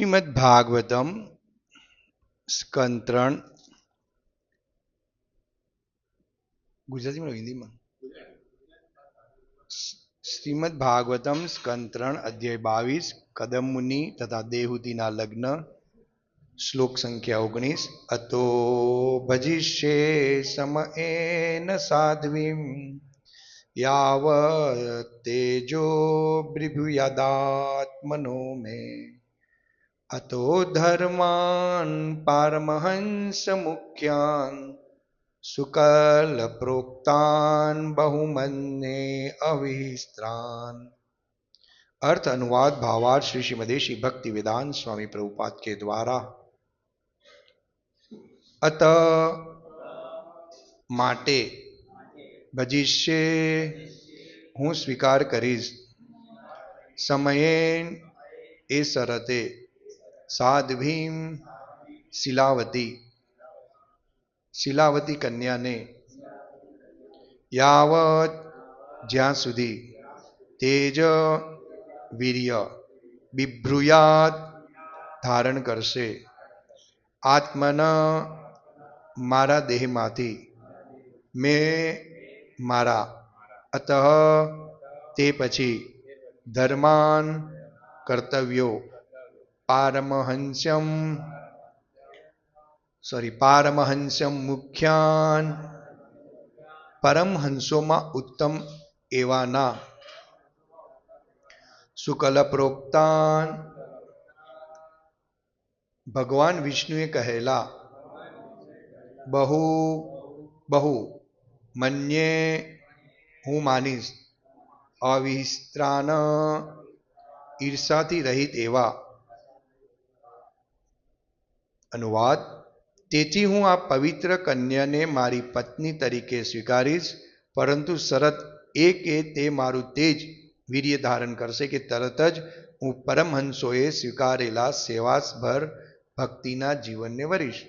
શ્રીમદ ભાગવતમ સ્કંદ 3 ગુજરાતીમાં હિન્દીમાં શ્રીમદ ભાગવતમ સ્કંદ 3 અધ્યાય 22 કદમ મુનિ તથા દેહૂતિના લગ્ન શ્લોક સંખ્યા 19 અતો ભજિષ્યે સમએન સાધ્વીમ યાવ તેજો બૃભુયાદાત્મનો મે અતો ધર્માન પારમહંસ મુખ્યાન શુકલ પ્રોક્તાન बहुमन्ये अविस्त्रान। अर्थ अनुवाद भावार्थ श्री श्रीमदेशी भक्ति वेदांत स्वामी प्रभुपाद के द्वारा। अत माटे भजिष्ये हूँ स्वीकार करीश समये ए शरते साध्वीम શીલાવતી કન્યાને યાવત જ્યાં સુધી તેજ વીર્ય બિભ્રુયાત ધારણ કરશે આત્મન મારા દેહમાંથી મેં મારા અતઃ તે પછી ધર્માન કર્તવ્યો પારમહંસ્યમ મુખ્યાન પરમહંસોમાં ઉત્તમ એવાના શુકલ પ્રોક્તાન ભગવાન વિષ્ણુએ કહેલા બહુ મન્યે હું માનીશ અવિસ્ત્રાન ઈર્ષાથી રહિત એવા। અનુવાદ તેથી હું આ પવિત્ર કન્યાને મારી પત્ની તરીકે સ્વીકારીશ, પરંતુ શરત એ કે તે મારું તેજ વીર્ય ધારણ કરશે કે તરત જ હું પરમહંસોએ સ્વીકારેલા સેવાસભર ભક્તિના જીવનને વરીશ।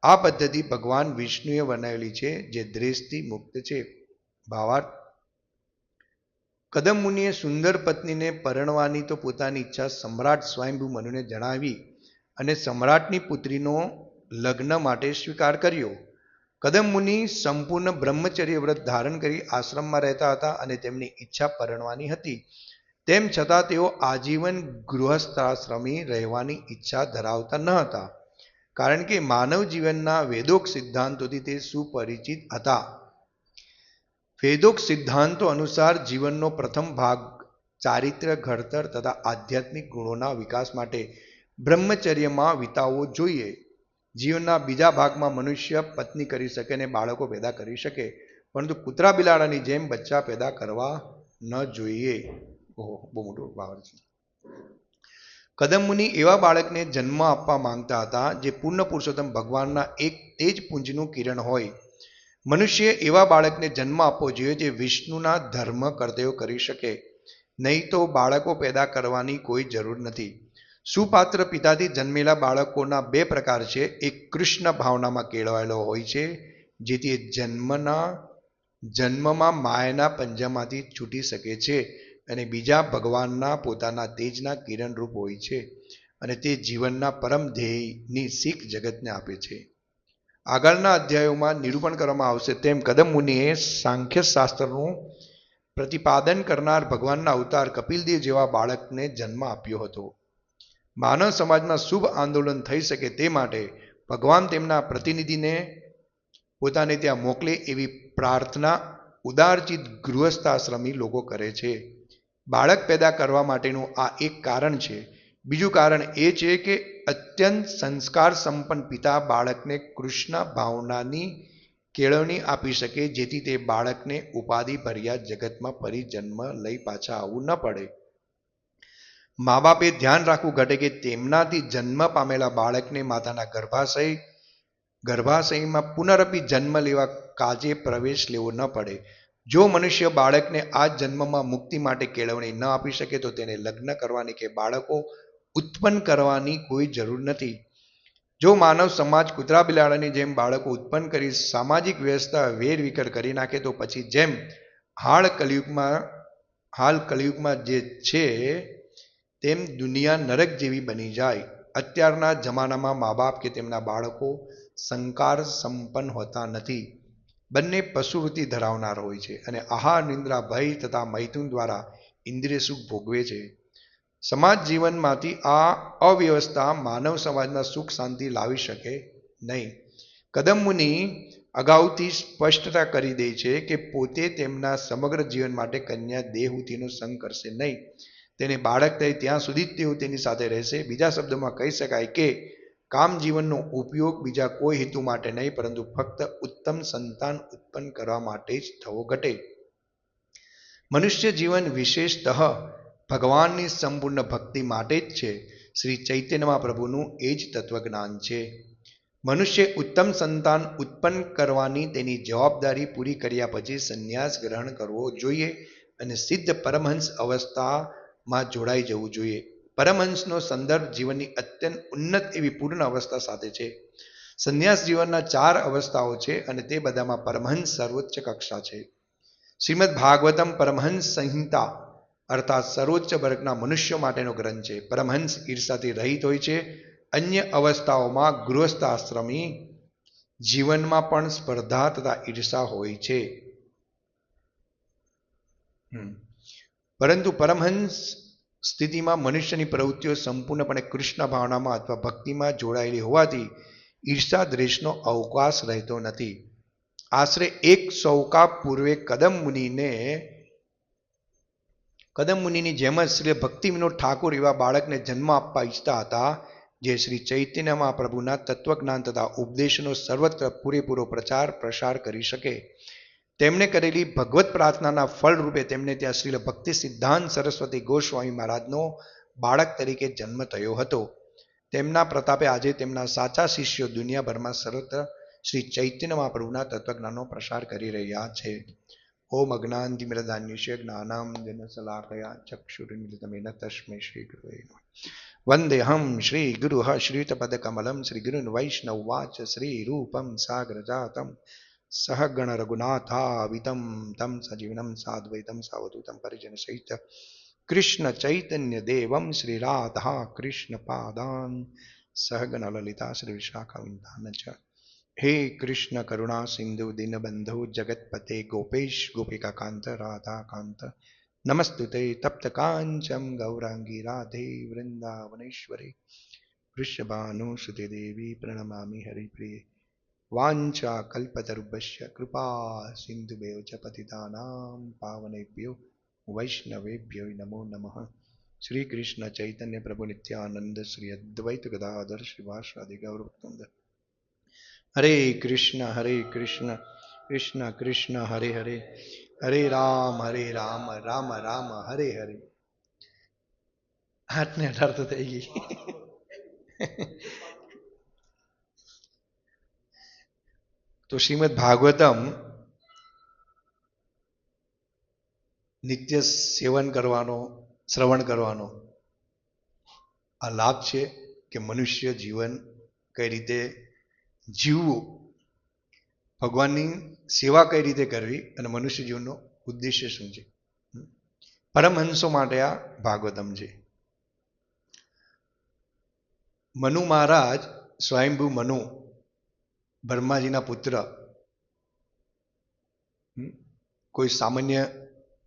આ પદ્ધતિ ભગવાન વિષ્ણુએ બનાવેલી છે, જે દ્વેષથી મુક્ત છે। ભાવાર્થ કદમ મુનિએ સુંદર પત્નીને પરણવાની તો પોતાની ઈચ્છા સમ્રાટ સ્વયંભૂ મનુને જણાવી અને સમ્રાટની પુત્રીનો લગ્ન માટે સ્વીકાર કર્યો। કદમ મુનિ સંપૂર્ણ બ્રહ્મચર્ય વ્રત ધારણ કરી આશ્રમમાં રહેતા હતા અને તેમની ઈચ્છા પરણવાની હતી। તેમ છતાં તેઓ આજીવન ગૃહસ્થાશ્રમી રહેવાની ઈચ્છા ધરાવતા ન હતા, કારણ કે માનવ જીવનના વેદોક સિદ્ધાંતોથી તે સુપરિચિત હતા। વેદોક સિદ્ધાંતો અનુસાર જીવનનો પ્રથમ ભાગ ચારિત્ર્ય ઘડતર તથા આધ્યાત્મિક ગુણોના વિકાસ માટે બ્રહ્મચર્યમાં વિતાવવો જોઈએ। જીવનના બીજા ભાગમાં મનુષ્ય પત્ની કરી શકે અને બાળકો પેદા કરી શકે, પરંતુ કૂતરા બિલાડાની જેમ બચ્ચા પેદા કરવા ન જોઈએ। બહુ મોટો ભાવ છે। કદમ મુનિ એવા બાળકને જન્મ આપવા માંગતા હતા જે પૂર્ણ પુરુષોત્તમ ભગવાનના એક તેજ પુંજનું કિરણ હોય। મનુષ્ય એવા બાળકને જન્મ આપવો જોઈએ જે વિષ્ણુના ધર્મ કર્તવ્યો કરી શકે, નહીં તો બાળકો પેદા કરવાની કોઈ જરૂર નથી। સુપાત્ર પિતાથી જન્મેલા બાળકોના બે પ્રકાર છે। એક કૃષ્ણ ભાવનામાં કેળવાયેલો હોય છે, જેથી એ જન્મમાં માયાના પંજામાંથી છૂટી શકે છે, અને બીજા ભગવાનના પોતાના તેજના કિરણ રૂપ હોય છે, અને તે જીવનના પરમ ધ્યેયની શીખ જગતને આપે છે। આગળના અધ્યાયોમાં નિરૂપણ કરવામાં આવશે તેમ કદમ મુનિએ સાંખ્ય શાસ્ત્રનું પ્રતિપાદન કરનાર ભગવાનના અવતાર કપિલદેવ જેવા બાળકને જન્મ આપ્યો હતો। માનવ સમાજમાં શુભ આંદોલન થઈ શકે તે માટે ભગવાન તેમના પ્રતિનિધિને પોતાને ત્યાં મોકલે એવી પ્રાર્થના ઉદારચિત ગૃહસ્થાશ્રમી લોકો કરે છે। બાળક પેદા કરવા માટેનું આ એક કારણ છે। બીજું કારણ એ છે કે અત્યંત સંસ્કાર સંપન્ન પિતા બાળકને કૃષ્ણ ભાવનાની કેળવણી આપી શકે, જેથી તે બાળકને ઉપાધિ ભર્યા જગતમાં ફરી જન્મ લઈ પાછા આવવું ન પડે। મા બાપે ધ્યાન રાખવું ઘટે કે તેમનાથી જન્મ પામેલા બાળકને માતાના ગર્ભાશયમાં પુનરપી જન્મ લેવા કાજે પ્રવેશ લેવો ન પડે। જો મનુષ્ય બાળકને આ જન્મમાં મુક્તિ માટે કેળવણી ન આપી શકે તો તેને લગ્ન કરવાની કે બાળકો ઉત્પન્ન કરવાની કોઈ જરૂર નથી। જો માનવ સમાજ કૂતરા બિલાડાની જેમ બાળકો ઉત્પન્ન કરી સામાજિક વ્યવસ્થા વેરવિખેર કરી નાખે તો પછી જેમ હાલ કલિયુગમાં જે છે તેમ દુનિયા નરક જેવી બની જાય। અત્યારના જમાનામાં મા બાપ કે તેમના બાળકો સંસ્કાર સંપન્ન હોતા નથી. બંને પશુવૃત્તિ ધરાવનાર હોય છે અને આહાર, નિંદ્રા, ભય તથા મૈથુન દ્વારા ઇન્દ્રિય સુખ ભોગવે છે. સમાજ જીવનમાંથી આ અવ્યવસ્થા માનવ સમાજમાં સુખ શાંતિ લાવી શકે નહીં. કદમ મુનિ અગાઉથી સ્પષ્ટતા કરી દે છે કે પોતે તેમના સમગ્ર જીવન માટે કન્યા દેહૂતિનો સંગ કરશે નહીં. તેને બાળક થાય ત્યાં સુધી જ તેઓ તેની સાથે રહેશે. બીજા શબ્દોમાં કહી શકાય કે કામ જીવનનો ઉપયોગ બીજા કોઈ હેતુ માટે નહીં, પરંતુ ફક્ત ઉત્તમ સંતાન ઉત્પન્ન કરવા માટે જ થવો ઘટે. મનુષ્ય જીવન વિશેષતઃ ભગવાનની સંપૂર્ણ ભક્તિ માટે જ છે. શ્રી ચૈતન્ય મહાપ્રભુનું એ જ તત્વજ્ઞાન છે. મનુષ્ય ઉત્તમ સંતાન ઉત્પન્ન કરવાની તેની જવાબદારી પૂરી કર્યા પછી સંન્યાસ ગ્રહણ કરવો જોઈએ અને સિદ્ધ પરમહંસ અવસ્થામાં જોડાઈ જવું જોઈએ. પરમહંસનો સંદર્ભ જીવનની અત્યંત ઉન્નત એવી પૂર્ણ અવસ્થા સાથે છે. સંન્યાસ જીવનના 4 અવસ્થાઓ છે અને તે બધામાં પરમહંસ સર્વોચ્ચ કક્ષા છે. શ્રીમદ ભાગવતમ પરમહંસ સંહિતા અર્થાત સર્વોચ્ચ વર્ગના મનુષ્યો માટેનો ગ્રંથ છે. પરમહંસ ઈર્ષાથી રહિત હોય છે. અન્ય અવસ્થાઓમાં ગૃહસ્થ આશ્રમી જીવનમાં પણ સ્પર્ધા તથા ઈર્ષા હોય છે. પરંતુ પરમહંસ સ્થિતિમાં મનુષ્યની પ્રવૃત્તિઓ સંપૂર્ણપણે કૃષ્ણ ભાવનામાં અથવા ભક્તિમાં જોડાયેલી હોવાથી ઈર્ષા દ્વેષનો અવકાશ રહેતો નથી. આશરે 100 કા પૂર્વે કદમ મુનિની જેમ જ શ્રી ભક્તિ વિનોદ ઠાકોર એવા બાળકને જન્મ આપવા ઈચ્છતા હતા, જે શ્રી ચૈતન્ય મહાપ્રભુના તત્વજ્ઞાન તથા ઉપદેશનો સર્વત્ર પૂરેપૂરો પ્રચાર પ્રસાર કરી શકે. તેમણે કરેલી ભગવત પ્રાર્થનાના ફળ રૂપે તેમને ત્યાં શ્રી ભક્તિ સિદ્ધાંત સરસ્વતી ગોસ્વામી મહારાજનો બાળક તરીકે જન્મ થયો હતો. તેમના પ્રતાપે આજે તેમના સાચા શિષ્યો દુનિયાભરમાં સર્વત્ર શ્રી ચૈતન્ય મહાપ્રભુના તત્વજ્ઞાનનો પ્રસાર કરી રહ્યા છે. ઓમ અજ્ઞાનતિમિરદાન્યસ્ય જ્ઞાનાંજનશલાકયા ચક્ષુરુન્મિલિતમેન તસ્મૈ શ્રી ગુરવે નમઃ. વંદેહમ શ્રી ગુરુઃ શ્રીયુતપદકમલં શ્રીગુરૂન વૈષ્ણવવાચ શ્રીરૂપં સાગ્રજાતં સહગણ રઘુનાથાવિતં તં સજીવनं સાદ્વૈતં સાવધૂतं પરિજનસહિત કૃષ્ણ ચૈતન્ય દેવં શ્રી રાધા કૃષ્ણ પાદાન સહગણ લલિતા શ્રી વિશાખાવિંદાન ચ. હે કૃષ્ણ કરુણા સિંધુ દીનબંધુ જગતપતે ગોપેશ ગોપિકાકાંત રાધાકાંત નમસ્તુતે તપ્ત કાંચન ગૌરાંગી રાધે વૃંદાવનેશ્વરી વૃષભાનુસુતે દેવી પ્રણમામિ હરિપ્રિયે. વાંચા કલ્પતરુભ્યશ્ચ કૃપા સિંધુભ્યો ચ પતિતાનાં પાવનેભ્યો વૈષ્ણવેભ્યો નમો નમઃ. શ્રી કૃષ્ણ ચૈતન્ય પ્રભુ નિત્યાનંદ શ્રી અદ્વૈત ગદાધર શ્રીવાસાદિ ગૌરભક્તવૃંદ. હરે કૃષ્ણ કૃષ્ણ કૃષ્ણ હરે હરે, હરે રામ રામ રામ હરે હરે. 8 ને 18 તો થઈ ગઈ. તો શ્રીમદ ભાગવતમ નિત્ય સેવન કરવાનો, શ્રવણ કરવાનો આ લાભ છે કે મનુષ્ય જીવન કઈ રીતે જીવવું, ભગવાનની સેવા કઈ રીતે કરવી અને મનુષ્ય જીવનનો ઉદ્દેશ્ય શું છે. પરમહંસો માટે આ ભાગવતમ છે. મનુ મહારાજ, સ્વયંભૂ મનુ, બ્રહ્માજીના પુત્ર, કોઈ સામાન્ય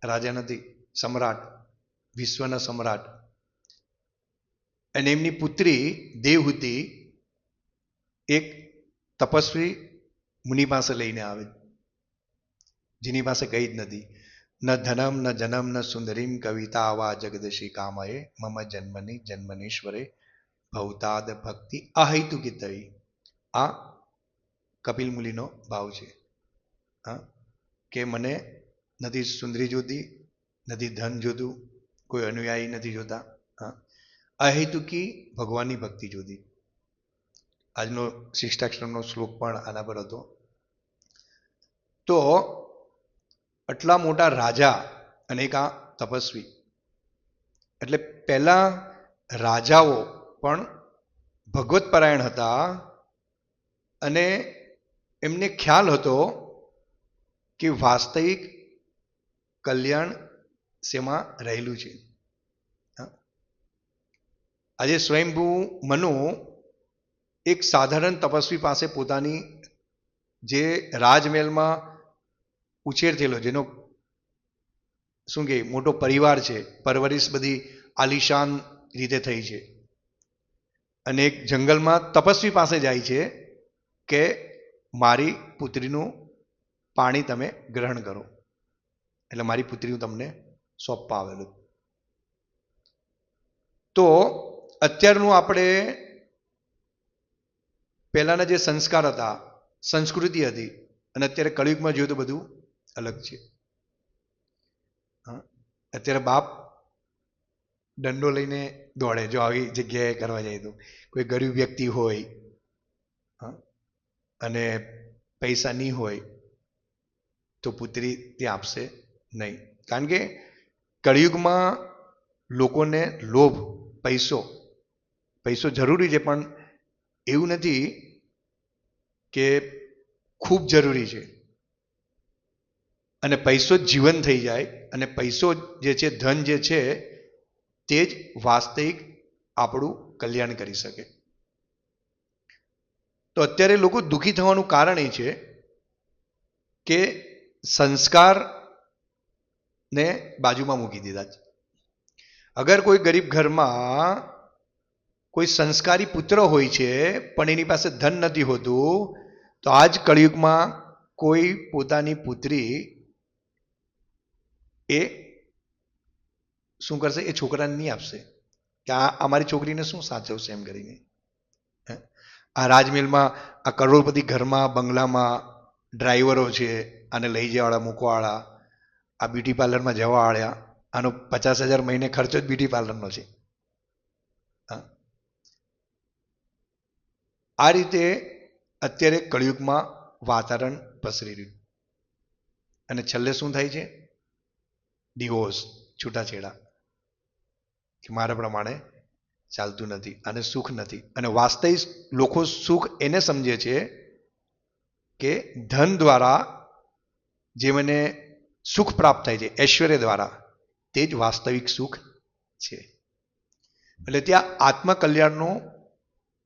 રાજા નથી, સમ્રાટ, વિશ્વના સમ્રાટ. અને એમની પુત્રી દેવહૂતિ એક તપસ્વી મુનિ પાસે લઈને આવે, જેની પાસે કઈ જ નથી. ન ધનમ ન જનમ ન સુંદરીમ કવિતા આવા જગદશી કામયે મમ જન્મની જન્મનેશ્વરે ભવતાદ ભક્તિ અહૈતુકિતવી. આ કપિલ મુનિનો ભાવ છે. હા, કે મને નથી સુંદરી જોતી, નથી ધન જોતું, કોઈ અનુયાયી નથી જોતા. હા, અહેતુકી ભગવાનની ભક્તિ જોતી. આજનો શિષ્ટાક્ષરનો શ્લોક પણ આના પર હતો. તો આટલા મોટા રાજા અને એક આ તપસ્વી, એટલે પહેલા રાજાઓ પણ ભગવત પરાયણ હતા અને એમને ખ્યાલ હતો કે વાસ્તવિક કલ્યાણ શેમાં રહેલું છે. આજે સ્વયંભૂ મનુ એક સાધારણ તપસ્વી પાસે પોતાની જે રાજમહેલમાં ઉછેર થયેલો, જેનો શું કે મોટો પરિવાર છે, પરવરિશ બધી આલિશાન રીતે થઈ છે, અને એક જંગલમાં તપસ્વી પાસે જાય છે કે મારી પુત્રીનું પાણી તમે ગ્રહણ કરો, એટલે મારી પુત્રી તમને સોંપવા આવેલું. તો અત્યારનું આપણે પહેલાના જે સંસ્કાર હતા, સંસ્કૃતિ હતી, અને અત્યારે કળિયુગમાં જોયું તો બધું અલગ છે. અત્યારે બાપ દંડો લઈને દોડે જો આવી જગ્યાએ કરવા જાય તો. કોઈ ગરીબ વ્યક્તિ હોય અને પૈસા નહીં હોય તો પુત્રી તે આપશે નહીં. કારણ કે કળિયુગમાં લોકોને લોભ, પૈસો જરૂરી છે, પણ એવું નથી કે ખૂબ જરૂરી છે. અને પૈસો જ જીવન થઈ જાય, અને પૈસો જે છે, ધન જે છે, તે જ વાસ્તવિક આપણું કલ્યાણ કરી શકે. તો અત્યારે લોકો દુઃખી થવાનું કારણ એ છે કે સંસ્કારને બાજુમાં મૂકી દીધા છે. અગર કોઈ ગરીબ ઘરમાં કોઈ સંસ્કારી પુત્ર હોય છે પણ એની પાસે ધન નથી હોતું, તો આજ કળિયુગમાં કોઈ પોતાની પુત્રી એ શું કરશે? એ છોકરાને નહીં આપશે કે આ અમારી છોકરીને શું સાચવશે એમ કરીને. આ રાજમહેલમાં, આ કરોડપતિ ઘરમાં, બંગલામાં ડ્રાઈવરો છે, આને લઈ જવાવાળા, મૂકવાવાળા, આ બ્યુટી પાર્લરમાં જવાવાળા, આનો 50,000 મહિને ખર્ચો જ બ્યુટી પાર્લરનો છે. આ રીતે અત્યારે કળિયુગમાં વાતાવરણ પસરી રહ્યું, અને છેલ્લે શું થાય છે? ડિવોર્સ, છૂટાછેડા, કે મારા પ્રમાણે ચાલતું નથી અને સુખ નથી. અને વાસ્તવિક લોકો સુખ એને સમજે છે કે ધન દ્વારા જે મને સુખ પ્રાપ્ત થાય છે, ઐશ્વર્ય દ્વારા, તે જ વાસ્તવિક સુખ છે. એટલે ત્યાં આત્મકલ્યાણનો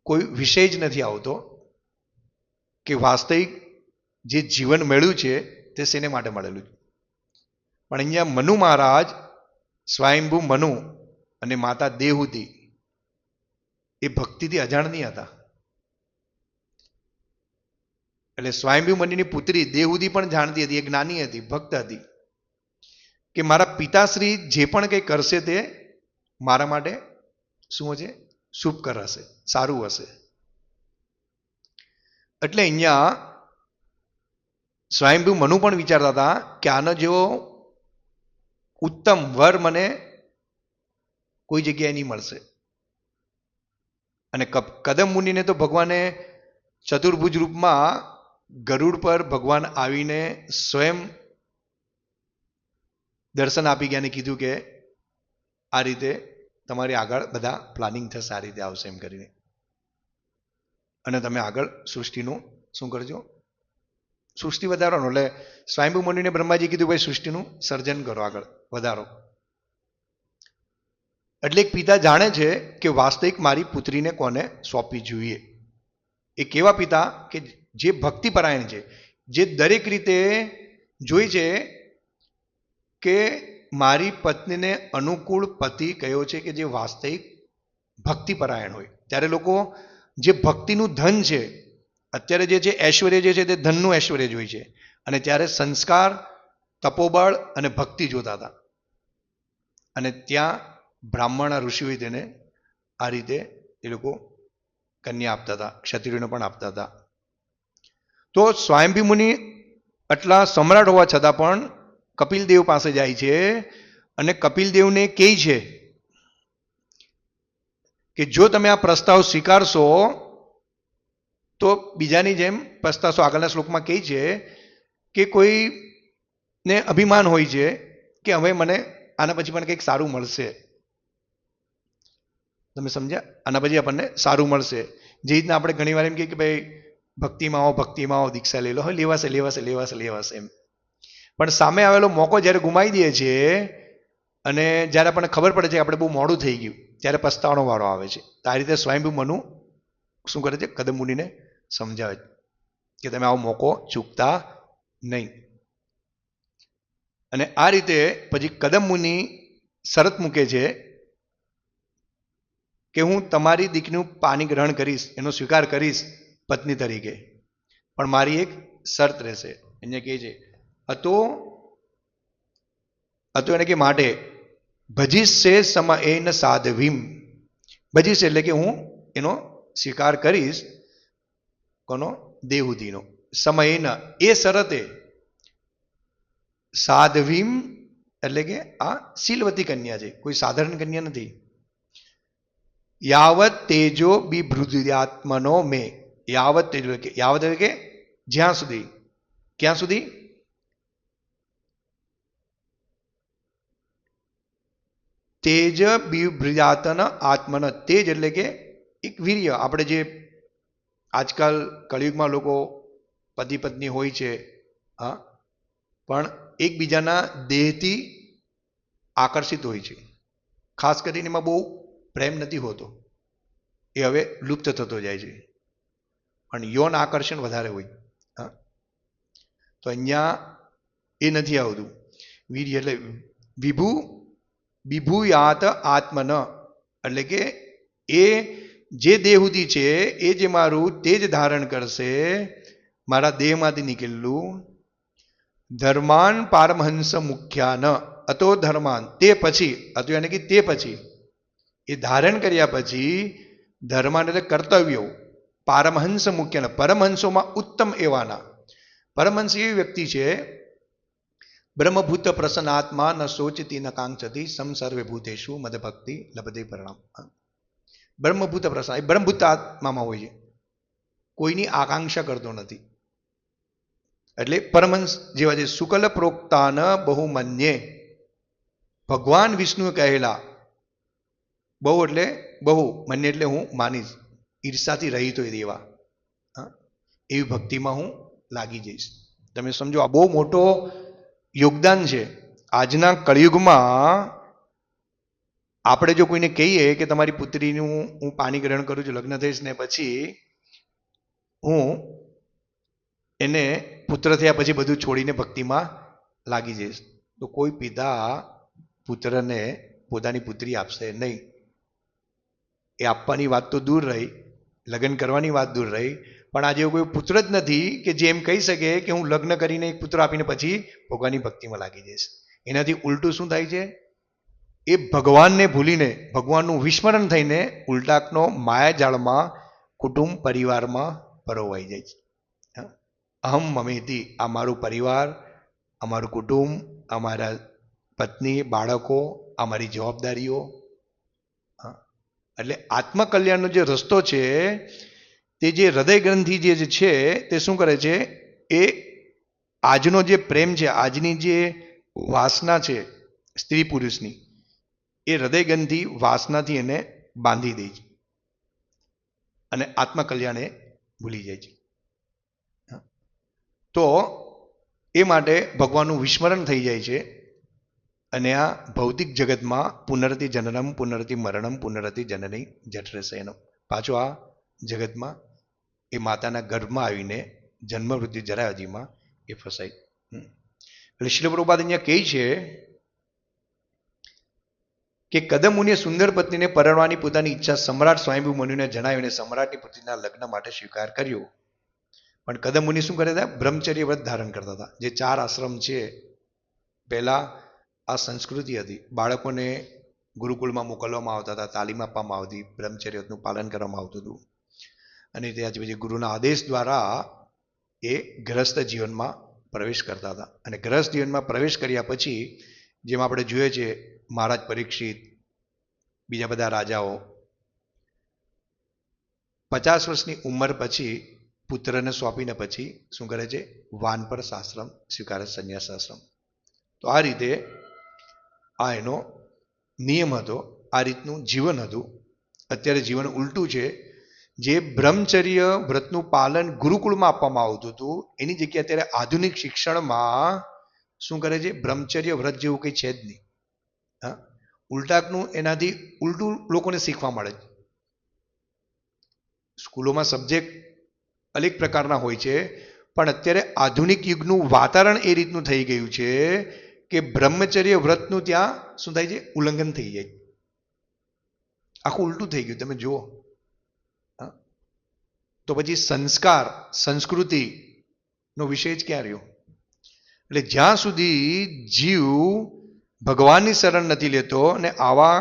કોઈ વિષય જ નથી આવતો કે વાસ્તવિક જે જીવન મળ્યું છે તે શેને માટે મળેલું છે. પણ અહીંયા મનુ મહારાજ, સ્વયંભૂ મનુ અને માતા દેવહૂતિ એ ભક્તિથી અજાણ નહીં હતા. એટલે સ્વયંભૂ મનુની પુત્રી દેવહૂતિ પણ જાણતી હતી, એ જ્ઞાની હતી, ભક્ત હતી, કે મારા પિતાશ્રી જે પણ કંઈ કરશે તે મારા માટે શું હશે? શુભકર હશે, સારું હશે. એટલે અહીંયા સ્વયંભૂ મનુ પણ વિચારતા હતા કે આનો જેવો ઉત્તમ વર મને કોઈ જગ્યાએ નહીં મળશે. અને કદમ મુનિને તો ભગવાને ચતુર્ભુજ રૂપમાં ગરુડ પર ભગવાન આવીને સ્વયં દર્શન આપી ગયા અને કીધું કે આ રીતે તમારી આગળ બધા પ્લાનિંગ થશે, આ રીતે આવશે એમ કરીને, અને તમે આગળ સૃષ્ટિનું શું કરજો? સૃષ્ટિ વધારવાનું. એટલે સ્વયંભૂ મુનિને બ્રહ્માજી કીધું ભાઈ સૃષ્ટિનું સર્જન કરો, આગળ વધારો. એટલે એક પિતા જાણે છે કે વાસ્તવિક મારી પુત્રીને કોને સોંપવી જોઈએ. એ કેવા પિતા કે જે ભક્તિપરાયણ છે, જે દરેક રીતે જોઈ છે કે મારી પત્નીને અનુકૂળ પતિ કયો છે કે જે વાસ્તવિક ભક્તિપરાયણ હોય. ત્યારે લોકો જે ભક્તિનું ધન છે, અત્યારે જે છે ઐશ્વર્ય જે છે તે ધનનું ઐશ્વર્ય જોઈ છે, અને ત્યારે સંસ્કાર, તપોબળ અને ભક્તિ જોતા હતા. અને ત્યાં બ્રાહ્મણ ઋષિઓએ તેને આ રીતે એ લોકો કન્યા આપતા હતા, ક્ષત્રિયોને પણ આપતા હતા. તો સ્વયંભૂ મુનિ આટલા સમ્રાટ હોવા છતાં પણ કપિલદેવ પાસે જાય છે અને કપિલદેવને કહે છે કે જો તમે આ પ્રસ્તાવ સ્વીકારશો તો બીજાની જેમ પસ્તાશો. આગળના શ્લોકમાં કહે છે કે કોઈને અભિમાન હોય છે કે હવે મને આના પછી પણ કંઈક સારું મળશે. તમે સમજ્યા? આના પછી આપણને સારું મળશે. જે રીતના આપણે ઘણી વાર એમ કહીએ કે ભાઈ ભક્તિમાં આવો, દીક્ષા લઈ લો, હવે લેવાશે એમ. પણ સામે આવેલો મોકો જ્યારે ગુમાવી દે છે અને જ્યારે આપણને ખબર પડે છે કે આપણે બહુ મોડું થઈ ગયું ત્યારે પસ્તાવાનો વાળો આવે છે. તો આ રીતે સ્વયંભૂ મનુ શું કરે છે? કદમ મુનિને સમજાવે છે કે તમે આવો મોકો ચૂકતા નહીં. અને આ રીતે પછી કદમ મુનિ શરત મૂકે છે કે હું તમારી દીકરીનું પાણી ગ્રહણ કરીશ, એનો સ્વીકાર કરીશ પત્ની તરીકે, પણ મારી એક શરત રહેશે. એને કહે છે હતો એને કે માટે ભજીશે સમયેન સાધવીમ. ભજીશ એટલે કે હું એનો સ્વીકાર કરીશ. કોનો? દેહુદીનો. સમયેન એ શરતે, સાધવીમ એટલે કે આ શીલવતી કન્યા છે, કોઈ સાધારણ કન્યા નથી. યાવત તેજો બિભૃદ્યાત્મનો મે. યાવત તેજો યાવત એટલે કે જ્યાં સુધી. ક્યાં સુધી? તેજ બિભૃદ્યાતન આત્મન. તેજ એટલે કે એક વીર્ય. આપણે જે આજકાલ કળિયુગમાં લોકો પતિ પત્ની હોય છે, હા, પણ એકબીજાના દેહથી આકર્ષિત હોય છે. ખાસ કરીને એમાં બહુ પ્રેમ નથી હોતો, એ હવે લુપ્ત થતો જાય છે, પણ યૌન આકર્ષણ વધારે હોય. હા, તો અહીંયા એ નથી આવતું. વીર્ય એટલે વિભુ વિભૂયાત આત્મન એટલે કે એ જે દેહુદી છે એ જે મારું તેજ ધારણ કરશે, મારા દેહમાંથી નીકળેલું. ધર્માન પારમહંસ મુખ્યાન અતો ધર્માન. તે પછી, અતો એટલે કે તે પછી, એ ધારણ કર્યા પછી ધર્માન એટલે કર્તવ્યો. પારમહંસ મુખ્યન પરમહંસોમાં ઉત્તમ એવાના. પરમહંસ એવી વ્યક્તિ છે બ્રહ્મભૂત પ્રસન્નાત્મા ન શોચતી ન કાંક્ષતી સમ સર્વે ભૂતેષુ મદભક્તિ લભતે પરણામ. બ્રહ્મભૂત પ્રસન્ન એ બ્રહ્મભૂત આત્મામાં હોય છે, કોઈની આકાંક્ષા કરતો નથી. એટલે પરમહંસ જેવા છે. શુકલ પ્રોક્તાન બહુમન્યે. ભગવાન વિષ્ણુએ કહેલા, બહુ એટલે બહુ, મન્ય એટલે હું માનીશ, ઈર્ષાથી રહિત હોય દેવા, એવી ભક્તિમાં હું લાગી જઈશ. તમે સમજો આ બહુ મોટો યોગદાન છે. આજના કળિયુગમાં આપણે જો કોઈને કહીએ કે તમારી પુત્રીનું હું પાણી ગ્રહણ કરું છું, લગ્ન થઈશ ને પછી હું એને પુત્ર થયા પછી બધું છોડીને ભક્તિમાં લાગી જઈશ, તો કોઈ પિતા પુત્રને પોતાની પુત્રી આપશે નહીં. એ આપવાની વાત તો દૂર રહી, લગ્ન કરવાની વાત દૂર રહી, પણ આજે કોઈ પુત્ર જ નથી કે જે એમ કહી શકે કે હું લગ્ન કરીને એક પુત્ર આપીને પછી ભગવાનની ભક્તિમાં લાગી જઈશ. એનાથી ઉલટું શું થાય છે? એ ભગવાનને ભૂલીને, ભગવાનનું વિસ્મરણ થઈને ઉલટાકનો માયાજાળમાં, કુટુંબ પરિવારમાં પરોવાઈ જાય છે. અહમ મમેતી, આ મારું પરિવાર, અમારું કુટુંબ, અમારા પત્ની, બાળકો, અમારી જવાબદારીઓ. એટલે આત્મકલ્યાણનો જે રસ્તો છે, તે જે હૃદય ગ્રંથિ જે છે તે શું કરે છે? એ આજનો જે પ્રેમ છે, આજની જે વાસના છે સ્ત્રી પુરુષની, એ હૃદય ગ્રંથિ વાસનાથી એને બાંધી દે છે અને આત્મકલ્યાણ એ ભૂલી જાય છે. તો એ માટે ભગવાનનું વિસ્મરણ થઈ જાય છે અને આ ભૌતિક જગતમાં પુનરતિ જનનમ પુનરતિ મરણમ પુનરતિ જનની જઠરશયનમ, પાછો આ જગતમાં એ માતાના ગર્ભમાં આવીને જન્મ મૃત્યુ જરાવધિમાં એ ફસાય. એટલે શ્રીલ પ્રભુપાદ અહીંયા કહે છે કે કદમ મુનિએ સુંદર પત્નીને પરણવાની પોતાની ઈચ્છા સમ્રાટ સ્વયંભૂ મનુને જણાવીને સમ્રાટની પુત્રીના લગ્ન માટે સ્વીકાર કર્યો. પણ કદમ મુનિ શું કરતા હતા? બ્રહ્મચર્ય વ્રત ધારણ કરતા હતા. જે 4 આશ્રમ છે, પહેલા આ સંસ્કૃતિ હતી. બાળકોને ગુરુકુળમાં મોકલવામાં આવતા હતા, તાલીમ આપવામાં આવતી, બ્રહ્મચર્ય વ્રતનું પાલન કરવામાં આવતું હતું. અને ત્યાર પછી ગુરુના આદેશ દ્વારા એ ગ્રસ્ત જીવનમાં પ્રવેશ કરતા હતા. અને ગ્રસ્ત જીવનમાં પ્રવેશ કર્યા પછી, જેમ આપણે જોઈએ છે, મહારાજ પરીક્ષિત, બીજા બધા રાજાઓ 50 વર્ષની ઉંમર પછી પુત્રને સોંપીને પછી શું કરે છે? વાનપ્રસ્થ આશ્રમ સ્વીકારે, સંન્યાસ આશ્રમ. તો આ રીતે આ એનો નિયમ હતો, આ રીતનું જીવન હતું. અત્યારે જીવન ઉલટું છે. જે બ્રહ્મચર્ય વ્રતનું પાલન ગુરુકુળમાં આપવામાં આવતું હતું, એની જગ્યાએ અત્યારે આધુનિક શિક્ષણમાં શું કરે છે? બ્રહ્મચર્ય વ્રત જેવું કંઈ છે જ નહીં. હા, ઉલટાકનું એનાથી ઉલટું લોકોને શીખવા મળે છે. સ્કૂલોમાં સબ્જેક્ટ અનેક પ્રકારના હોય છે, પણ અત્યારે આધુનિક યુગનું વાતાવરણ એ રીતનું થઈ ગયું છે કે બ્રહ્મચર્ય વ્રતનું ત્યાં શું થાય છે, ઉલ્લંઘન થઈ જાય. આખું ઉલટું થઈ ગયું, તમે જુઓ. તો પછી સંસ્કાર સંસ્કૃતિનો વિષય જ ક્યાં રહ્યો? એટલે જ્યાં સુધી જીવ ભગવાનની શરણ નથી લેતો અને આવા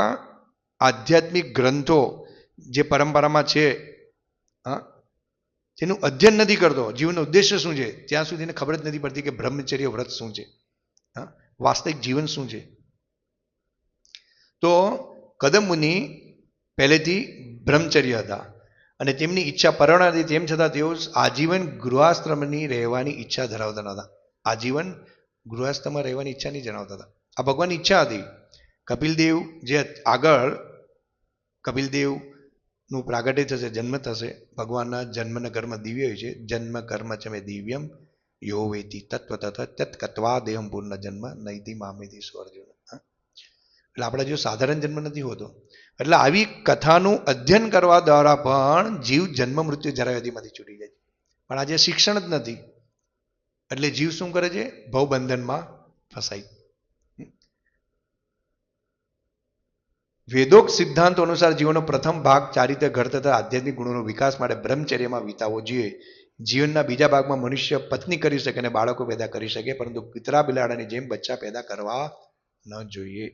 આધ્યાત્મિક ગ્રંથો જે પરંપરામાં છે તેનું અધ્યયન નથી કરતો, જીવનનો ઉદ્દેશ્ય શું છે, ત્યાં સુધી એને ખબર જ નથી પડતી કે બ્રહ્મચર્ય વ્રત શું છે, વાસ્તવિક જીવન શું છે. તો કદમ મુનિ પહેલેથી બ્રહ્મચર્ય હતા અને તેમની ઈચ્છા પરણા હતી, તેમ છતાં તેઓ આજીવન ગૃહાશ્રમની રહેવાની ઈચ્છા ધરાવતા નહોતા. આજીવન ગૃહસ્થમાં રહેવાની ઈચ્છા નહીં જણાવતા હતા. આ ભગવાનની ઈચ્છા હતી. કપિલદેવ જે આગળ કપિલદેવનું પ્રાગટ્ય થશે, જન્મ થશે. ભગવાનના જન્મના કર્મ દિવ્ય હોય છે. જન્મ કર્મ ચમે દિવ્યમ યો વેતી તત્વતઃ તત્કત્વા દેહમ પૂર્ણ જન્મ નૈતિ મામેતિ સ્વર્જુન. એટલે આપણે જો સાધારણ જન્મ નથી હોતો. એટલે આવી કથાનું અધ્યયન કરવા દ્વારા પણ જીવ જન્મ મૃત્યુ જરાયતીમાંથી છૂટી જાય છે. પણ આજે શિક્ષણ જ નથી, એટલે જીવ શું કરે છે, ભવબંધનમાં ફસાય. વેદોક્ત સિદ્ધાંતો અનુસાર જીવનનો પ્રથમ ભાગ ચારિત્ર ઘર તથા આધ્યાત્મિક ગુણોનો વિકાસ માટે બ્રહ્મચર્યમાં વિતાવવો જોઈએ. જીવનના બીજા ભાગમાં મનુષ્ય પત્ની કરી શકે અને બાળકો પેદા કરી શકે, પરંતુ કૂતરા બિલાડાની જેમ બચ્ચા પેદા કરવા ન જોઈએ.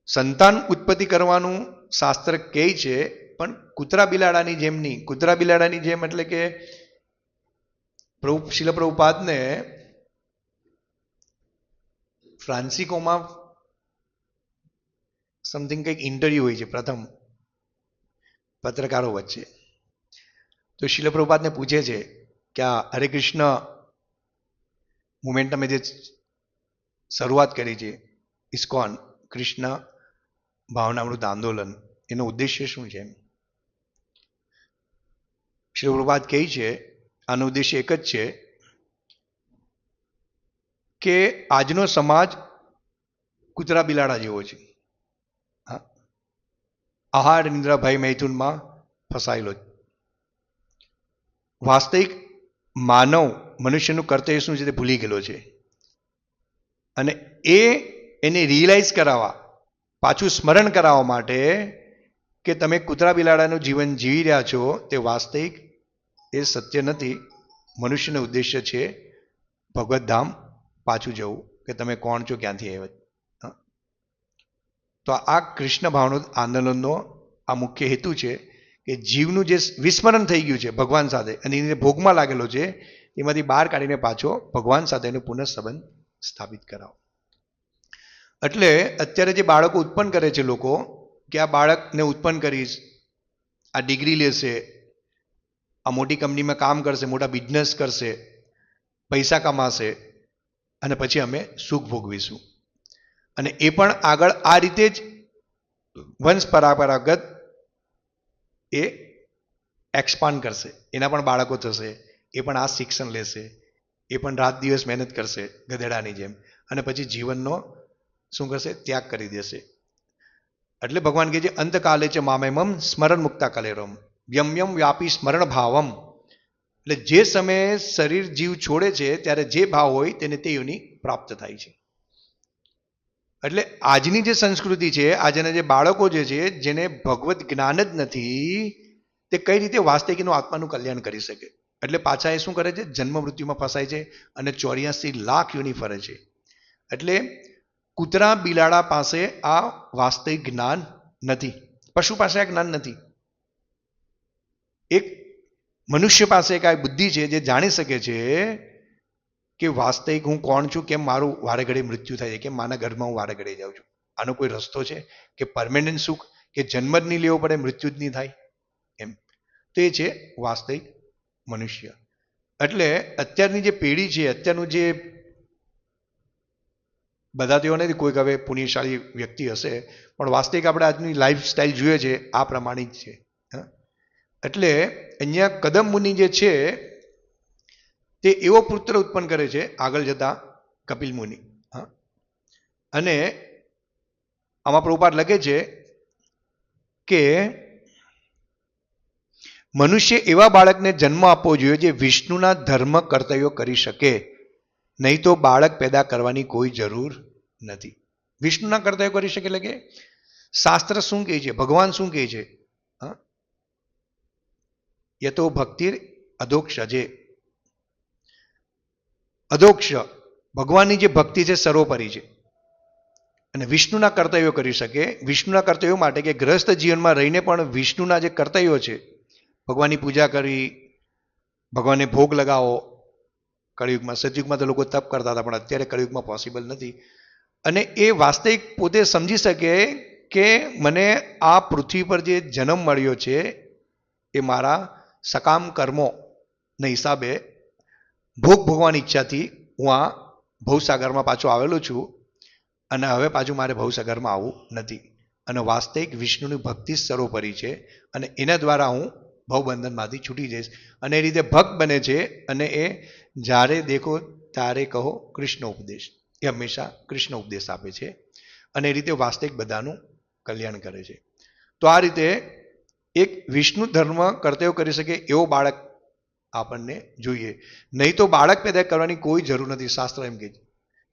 સંતાન ઉત્પત્તિ કરવાનું શાસ્ત્ર કહે છે, પણ કૂતરા બિલાડાની જેમ નહીં. કૂતરા બિલાડાની જેમ એટલે કે શીલ પ્રભુપાદને ફ્રાન્સિકોમાં સમથિંગ કંઈક ઇન્ટરવ્યુ હોય છે પ્રથમ પત્રકારો વચ્ચે. તો શીલ પ્રભુપાદને પૂછે છે કે આ હરે કૃષ્ણ મુવમેન્ટ તમે જે શરૂઆત કરી છે, ઇસ્કોન કૃષ્ણ ભાવનામૃત આંદોલન, એનો ઉદ્દેશ્ય શું છે? શીલ પ્રભુપાદ કહે છે આનો ઉદ્દેશ્ય એક જ છે કે આજનો સમાજ કૂતરા બિલાડા જેવો છે. આહાર નિદ્રા ભય મૈથુનમાં ફસાયેલો. વાસ્તવિક માનવ મનુષ્યનું કર્તવ્ય શું છે તે ભૂલી ગયેલો છે, અને એને રિયલાઇઝ કરાવવા, પાછું સ્મરણ કરાવવા માટે કે તમે કૂતરા બિલાડાનું જીવન જીવી રહ્યા છો તે વાસ્તવિક એ સત્ય નથી. મનુષ્યનો ઉદ્દેશ્ય છે ભગવત ધામ પાછું જવું, કે તમે કોણ છો, ક્યાંથી આવ્યા. તો આ કૃષ્ણ ભાવના આંદોલનનો આ મુખ્ય હેતુ છે કે જીવનું જે વિસ્મરણ થઈ ગયું છે ભગવાન સાથે અને એને ભોગમાં લાગેલો છે, એમાંથી બહાર કાઢીને પાછો ભગવાન સાથેનો પુનઃ સંબંધ સ્થાપિત કરાવો. એટલે અત્યારે જે બાળકો ઉત્પન્ન કરે છે લોકો, કે આ બાળકને ઉત્પન્ન કરીશ, આ ડિગ્રી લેશે, આ મોટી કંપનીમાં કામ કરશે, મોટા બિઝનેસ કરશે, પૈસા કમાશે અને પછી અમે સુખ ભોગવીશું. અને એ પણ આગળ આ રીતે જ વંશ પરંપરાગત એ એક્સપાન્ડ કરશે. એના પણ બાળકો થશે, એ પણ આ શિક્ષણ લેશે, એ પણ રાત દિવસ મહેનત કરશે ગધેડાની જેમ, અને પછી જીવનનો શું કરશે, ત્યાગ કરી દેશે. એટલે ભગવાન કહે છે અંતકાલે છે મામેમમ સ્મરણ મુક્તા કલેરમ વ્યમ વ્યમ વ્યાપી સ્મરણ ભાવમ. એટલે જે સમયે શરીર જીવ છોડે છે ત્યારે જે ભાવ હોય તેને તે યોનિ પ્રાપ્ત થાય છે. એટલે આજની જે સંસ્કૃતિ છે, આજના જે બાળકો જે છે જેને ભગવત જ્ઞાન જ નથી, તે કઈ રીતે વાસ્તવિકનું આત્માનું કલ્યાણ કરી શકે? એટલે પાછા એ શું કરે છે, જન્મ મૃત્યુમાં ફસાય છે અને 84 લાખ યોની ફરે છે. એટલે કૂતરા બિલાડા પાસે આ વાસ્તવિક જ્ઞાન નથી, પશુ પાસે આ જ્ઞાન નથી. એક મનુષ્ય પાસે એક આ બુદ્ધિ છે જે જાણી શકે છે કે વાસ્તવિક હું કોણ છું, કેમ મારું વારે ઘડી મૃત્યુ થાય છે, કેમ માના ઘરમાં હું વારે ઘડી જાઉં છું. આનો કોઈ રસ્તો છે કે પરમેનન્ટ સુખ, કે જન્મ જ નહીં લેવો પડે, મૃત્યુ જ નહીં થાય એમ? તો એ છે વાસ્તવિક મનુષ્ય. એટલે અત્યારની જે પેઢી છે, અત્યારનું જે બધા તેઓ નથી, કોઈક હવે પુણ્યશાળી વ્યક્તિ હશે, પણ વાસ્તવિક આપણે આજની લાઈફ સ્ટાઈલ જોઈએ છે આ પ્રમાણિત છે. એટલે અહીંયા કદમ મુનિ જે છે તે એવો પુત્ર ઉત્પન્ન કરે છે આગળ જતા કપિલ મુનિ. અને આમાં પ્રભુપાદ લખે છે કે મનુષ્ય એવા બાળકને જન્મ આપવો જોઈએ જે વિષ્ણુના ધર્મ કર્તવ્યો કરી શકે, નહીં તો બાળક પેદા કરવાની કોઈ જરૂર નથી. વિષ્ણુના કર્તવ્યો કરી શકે એટલે કે શાસ્ત્ર શું કહે છે, ભગવાન શું કહે છે? યતો ભક્તિર અધોક્ષ, જે અધોક્ષ ભગવાનની જે ભક્તિ છે સર્વોપરી છે, અને વિષ્ણુના કર્તવ્યો કરી શકે. વિષ્ણુના કર્તવ્યો માટે કે ગ્રસ્ત જીવનમાં રહીને પણ વિષ્ણુના જે કર્તવ્યો છે, ભગવાનની પૂજા કરવી, ભગવાનને ભોગ લગાવો. કળિયુગમાં, સતયુગમાં તો લોકો તપ કરતા હતા, પણ અત્યારે કળિયુગમાં પોસિબલ નથી. અને એ વાસ્તવિક પોતે સમજી શકે કે મને આ પૃથ્વી પર જે જન્મ મળ્યો છે એ મારા સકામ કર્મોના હિસાબે ભોગ ભોગવાની ઈચ્છાથી હું આ ભવસાગરમાં પાછો આવેલો છું, અને હવે પાછું મારે ભવસાગરમાં આવવું નથી. અને વાસ્તવિક વિષ્ણુની ભક્તિ સર્વોપરી છે, અને એના દ્વારા હું ભવબંધનમાંથી છૂટી જઈશ. અને એ રીતે ભક્ત બને છે, અને એ જ્યારે દેખો ત્યારે કહો કૃષ્ણ ઉપદેશ, એ હંમેશા કૃષ્ણ ઉપદેશ આપે છે, અને એ રીતે વાસ્તવિક બધાનું કલ્યાણ કરે છે. તો આ રીતે એક વિષ્ણુ ધર્મ કર્તવ્યો કરી શકે એવો બાળક આપણને જોઈએ, નહીં તો બાળક પેદા કરવાની કોઈ જરૂર નથી. શાસ્ત્ર એમ કહે છે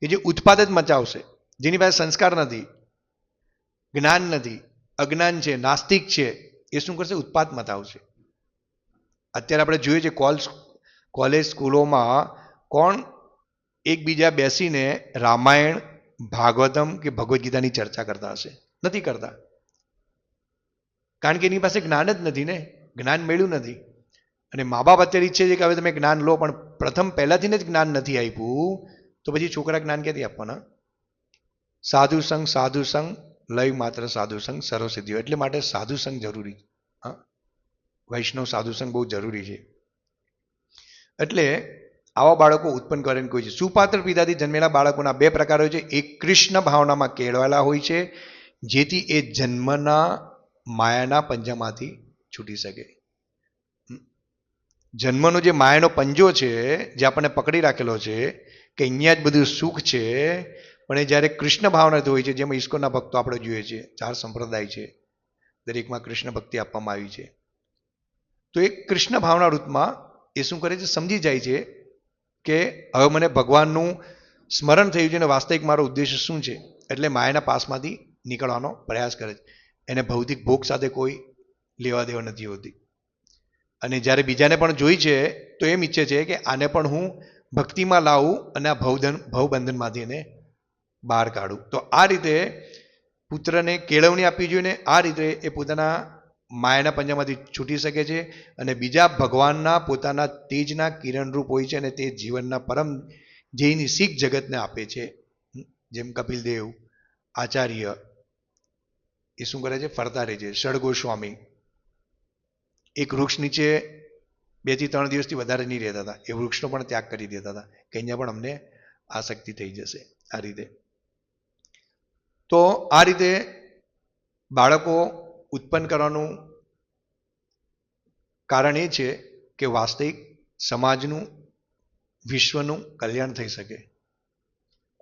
કે જે ઉત્પાદ જ મચાવશે, જેની પાસે સંસ્કાર નથી, જ્ઞાન નથી, અજ્ઞાન છે, નાસ્તિક છે, એ શું કરશે? ઉત્પાદ મચાવશે. અત્યારે આપણે જોઈએ છે કોલેજ સ્કૂલોમાં કોણ એકબીજા બેસીને રામાયણ, ભાગવતમ કે ભગવદ્ ગીતાની ચર્ચા કરતા હશે? નથી કરતા, કારણ કે એની પાસે જ્ઞાન જ નથી ને, જ્ઞાન મેળ્યું નથી. અને મા બાપ અત્યારે ઈચ્છે છે કે હવે તમે જ્ઞાન લો, પણ પ્રથમ પહેલાથી જ જ્ઞાન નથી આપ્યું, તો પછી છોકરા જ્ઞાન ક્યાંથી આપવાના? સાધુ સંગ લય માત્ર સાધુ સંગ સર્વસિદ્ધિઓ. એટલે માટે સાધુ સંગ જરૂરી. હા, વૈષ્ણવ સાધુ સંગ બહુ જરૂરી છે. એટલે આવા બાળકો ઉત્પન્ન કરે કોઈ છે. સુપાત્ર પિતાથી જન્મેલા બાળકોના બે પ્રકાર હોય છે. એક કૃષ્ણ ભાવનામાં કેળવાયેલા હોય છે, જેથી એ જન્મના માયાના પંજામાંથી છૂટી શકે. જન્મનો જે માયાનો પંજો છે, જે આપણને પકડી રાખેલો છે કે અહીંયા જ બધું સુખ છે, પણ એ જ્યારે કૃષ્ણ ભાવનાથી હોય છે, જેમાં ઈશ્વરના ભક્તો આપણે જોઈએ છીએ, 4 સંપ્રદાય છે, દરેકમાં કૃષ્ણ ભક્તિ આપવામાં આવી છે. તો એ કૃષ્ણ ભાવના રૂપમાં એ શું કરે છે? સમજી જાય છે કે હવે મને ભગવાનનું સ્મરણ થયું છે અને વાસ્તવિક મારો ઉદ્દેશ શું છે. એટલે માયાના પાસમાંથી નીકળવાનો પ્રયાસ કરે છે. એને ભૌતિક ભોગ સાથે કોઈ લેવા દેવા નથી હોતી. અને જ્યારે બીજાને પણ જોઈ છે તો એમ ઈચ્છે છે કે આને પણ હું ભક્તિમાં લાવું અને આ ભવબંધનમાંથી એને બહાર કાઢું. તો આ રીતે પુત્રને કેળવણી આપવી જોઈએ, ને આ રીતે એ પોતાના માયાના પંજામાંથી છૂટી શકે છે, અને બીજા ભગવાનના પોતાના તેજના કિરણરૂપ હોય છે, અને તે જીવનના પરમ ધ્યેયની શીખ જગતને આપે છે. જેમ કપિલ દેવ, આચાર્ય એ શું કરે છે? ફરતા રહે છે. ષડ ગોસ્વામી એક વૃક્ષ નીચે 2 થી 3 દિવસથી વધારે નહીં રહેતા હતા, એ વૃક્ષનો પણ ત્યાગ કરી દેતા હતા કે અહીંયા પણ અમને આસક્તિ થઈ જશે. આ રીતે તો આ રીતે બાળકો ઉત્પન્ન કરવાનું કારણ એ છે કે વાસ્તવિક સમાજનું, વિશ્વનું કલ્યાણ થઈ શકે.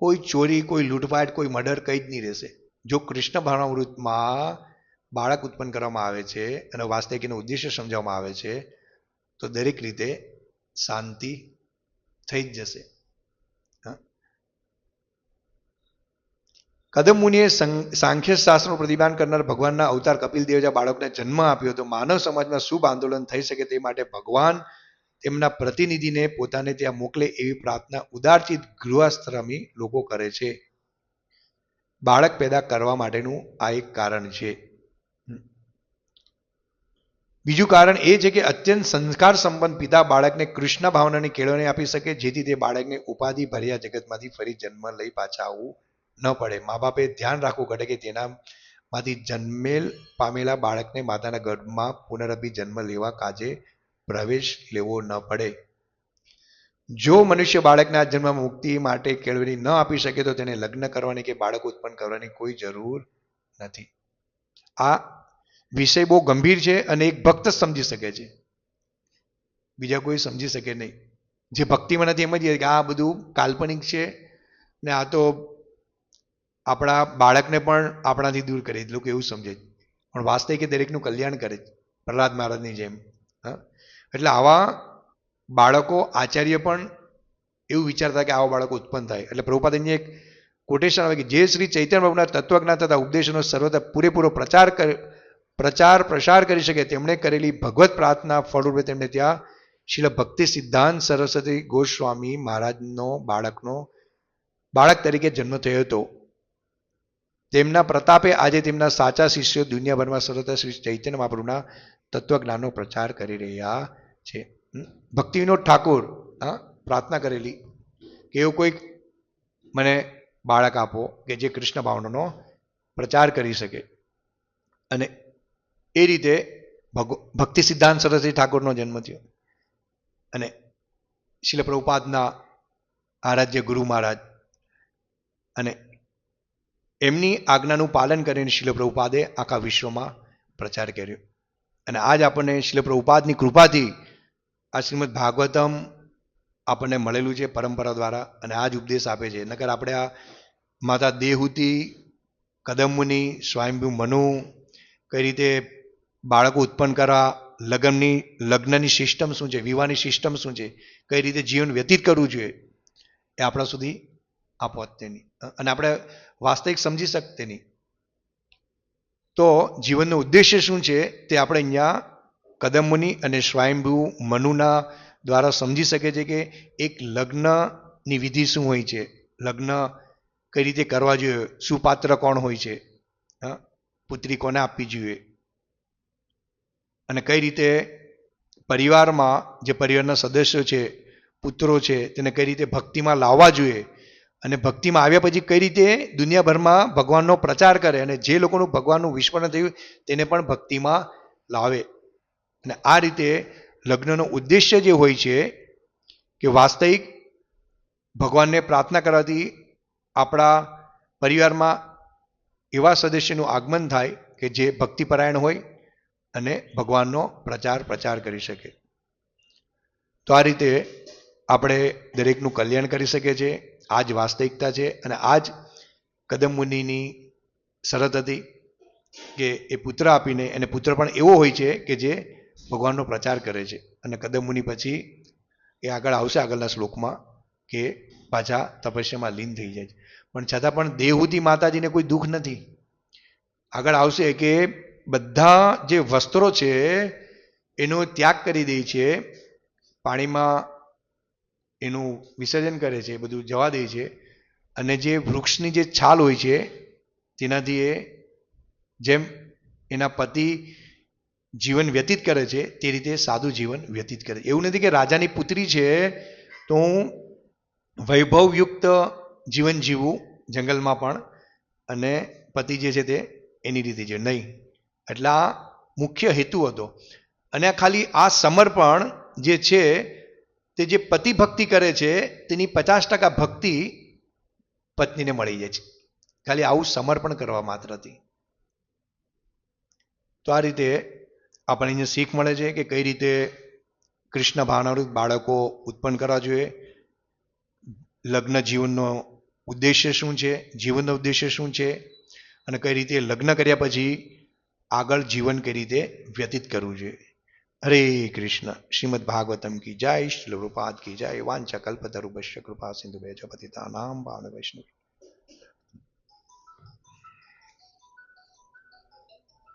કોઈ ચોરી, કોઈ લૂંટફાટ, કોઈ મર્ડર કંઈ જ નહીં રહેશે. જો કૃષ્ણ ભાવનામૃતમાં બાળક ઉત્પન્ન કરવામાં આવે છે અને વાસ્તવિક એનો ઉદ્દેશ્ય સમજાવવામાં આવે છે, તો દરેક રીતે શાંતિ થઈ જ જશે. કદમ મુનિએ સાંખ્ય શાસ્ત્રનું પ્રતિપાદન કરનાર ભગવાનના અવતાર કપિલ દેવે બાળકને જન્મ આપ્યો તો માનવ સમાજમાં શુભ આંદોલન થઈ શકે તે માટે ભગવાન તેમના પ્રતિનિધિને પોતાને ત્યાં મોકલે એવી પ્રાર્થના ઉદારચિત ગૃહસ્થમી લોકો કરે છે. બાળક પેદા કરવા માટેનું આ એક કારણ છે. બીજું કારણ એ છે કે અત્યંત સંસ્કાર સંપન્ન પિતા બાળકને કૃષ્ણ ભાવનાની કેળવણી આપી શકે, જેથી તે બાળકને ઉપાધિ ભર્યા જગતમાંથી ફરી જન્મ લઈ પાછા આવવું ન પડે. મા બાપે ધ્યાન રાખવું ઘટે કે તેનામાંથી જન્મેલ પામેલા બાળકને માતાના ગર્ભમાં પુનરભી જન્મ લેવા કાજે પ્રવેશ લેવો ન પડે. જો મનુષ્ય બાળકના જન્મ મુક્તિ માટે કેળવણી ન આપી શકે તો તેને લગ્ન કરવાની કે બાળક ઉત્પન્ન કરવાની કોઈ જરૂર નથી. આ વિષય બહુ ગંભીર છે અને એક ભક્ત સમજી શકે છે, બીજા કોઈ સમજી શકે નહીં. જે ભક્તિમાં નથી એમ જ કે આ બધું કાલ્પનિક છે ને આ તો આપણા બાળકને પણ આપણાથી દૂર કરે, લોકો એવું સમજે છે. પણ વાસ્તવિક એ દરેકનું કલ્યાણ કરે છે, પ્રહલાદ મહારાજની જેમ. હા, એટલે આવા બાળકો, આચાર્ય પણ એવું વિચારતા કે આવા બાળકો ઉત્પન્ન થાય. એટલે પ્રભુપાદ અહીંયા એક કોટેશન આવે કે જે શ્રી ચૈતન્ય પ્રભુના તત્વજ્ઞાન તથા ઉપદેશોનો સર્વદા પૂરેપૂરો પ્રસાર કરી શકે તેમણે કરેલી ભગવત પ્રાર્થના ફળરૂપે તેમને ત્યાં શીલ ભક્તિ સિદ્ધાંત સરસ્વતી ગોસ્વામી મહારાજનો બાળક તરીકે જન્મ થયો હતો. તેમના પ્રતાપે આજે તેમના સાચા શિષ્યો દુનિયાભરમાં સરળતા શ્રી ચૈતન્ય મહાપ્રભુના તત્વજ્ઞાનનો પ્રચાર કરી રહ્યા છે. ભક્તિ વિનોદ ઠાકોર પ્રાર્થના કરેલી કે એવું કોઈક મને બાળક આપો કે જે કૃષ્ણ ભાવનાનો પ્રચાર કરી શકે. અને એ રીતે ભક્તિ સિદ્ધાંત સરસ્વતી ઠાકોરનો જન્મ થયો. અને શીલ પ્રભુપાદના આરાધ્ય ગુરુ મહારાજ અને એમની આજ્ઞાનું પાલન કરીને શીલ પ્રભુપાદે આખા વિશ્વમાં પ્રચાર કર્યો. અને આજ આપણને શીલ પ્રભુપાદની કૃપાથી આ શ્રીમદ ભાગવતમ આપણને મળેલું છે પરંપરા દ્વારા, અને આ જ ઉપદેશ આપે છે. નકર આપણે આ માતા દેહૂતી, કદમમુનિ, સ્વયંભૂ મનુ, કઈ રીતે બાળકો ઉત્પન્ન કરવા, લગ્નની સિસ્ટમ શું છે, વિવાહની સિસ્ટમ શું છે, કઈ રીતે જીવન વ્યતીત કરવું જોઈએ, એ આપણા સુધી આ પહોંચતે નહીં અને આપણે વાસ્તવિક સમજી શકતે નહીં. તો જીવનનો ઉદ્દેશ્ય શું છે તે આપણે અહીંયા કદમમુનિ અને સ્વયંભૂ મનુના દ્વારા સમજી શકે છે કે એક લગ્નની વિધિ શું હોય છે, લગ્ન કઈ રીતે કરવા જોઈએ, સુપાત્ર કોણ હોય છે, પુત્રી કોને આપવી જોઈએ, અને કઈ રીતે પરિવારમાં જે પરિવારના સદસ્યો છે, પુત્રો છે, તેને કઈ રીતે ભક્તિમાં લાવવા જોઈએ, અને ભક્તિમાં આવ્યા પછી કઈ રીતે દુનિયાભરમાં ભગવાનનો પ્રચાર કરે, અને જે લોકોનું ભગવાનનું વિસ્મરણ થયું તેને પણ ભક્તિમાં લાવે. અને આ રીતે લગ્નનો ઉદ્દેશ્ય જે હોય છે કે વાસ્તવિક ભગવાનને પ્રાર્થના કરવાથી આપણા પરિવારમાં એવા સદસ્યનું આગમન થાય કે જે ભક્તિપરાયણ હોય અને ભગવાનનો પ્રચાર કરી શકે. તો આ રીતે આપણે દરેકનું કલ્યાણ કરી શકીએ છીએ. આ જ વાસ્તવિકતા છે. અને આ જ કદમ મુનિની શરત હતી કે એ પુત્ર આપીને, અને પુત્ર પણ એવો હોય છે કે જે ભગવાનનો પ્રચાર કરે છે. અને કદમ મુનિ પછી એ આગળ આવશે આગળના શ્લોકમાં કે પાછા તપસ્યામાં લીન થઈ જાય છે. પણ છતાં પણ દેહૂતી માતાજીને કોઈ દુઃખ નથી. આગળ આવશે કે બધા જે વસ્ત્રો છે એનો ત્યાગ કરી દે છે, પાણીમાં એનું વિસર્જન કરે છે, બધું જવા દે છે, અને જે વૃક્ષની જે છાલ હોય છે તેનાથી એ જેમ એના પતિ જીવન વ્યતીત કરે છે તે રીતે સાદું જીવન વ્યતીત કરે. એવું નથી કે રાજાની પુત્રી છે તો હું વૈભવયુક્ત જીવન જીવું જંગલમાં પણ, અને પતિ જે છે તે એની રીતે છે નહીં. એટલે આ મુખ્ય હેતુ હતો. અને ખાલી આ સમર્પણ જે છે તે જે પતિ ભક્તિ કરે છે તેની 50% ભક્તિ પત્નીને મળી જાય છે, ખાલી આવું સમર્પણ કરવા માત્રથી. તો આ રીતે આપણને અહીંયા શીખ મળે છે કે કઈ રીતે કૃષ્ણ ભાવનારૂપ બાળકો ઉત્પન્ન કરવા જોઈએ, લગ્ન જીવનનો ઉદ્દેશ્ય શું છે, જીવનનો ઉદ્દેશ્ય શું છે, અને કઈ રીતે લગ્ન કર્યા પછી આગળ જીવન કઈ રીતે વ્યતીત કરવું જોઈએ. હરે કૃષ્ણ. શ્રીમદ ભાગવતમ કી જય, શ્રીલ પ્રભુપાદ કી જય. વાંચા કલ્પતરુભ્યશ્ચ કૃપા સિંધુભ્યશ્ચ પતિતાનાં પાવન વૈષ્ણવ.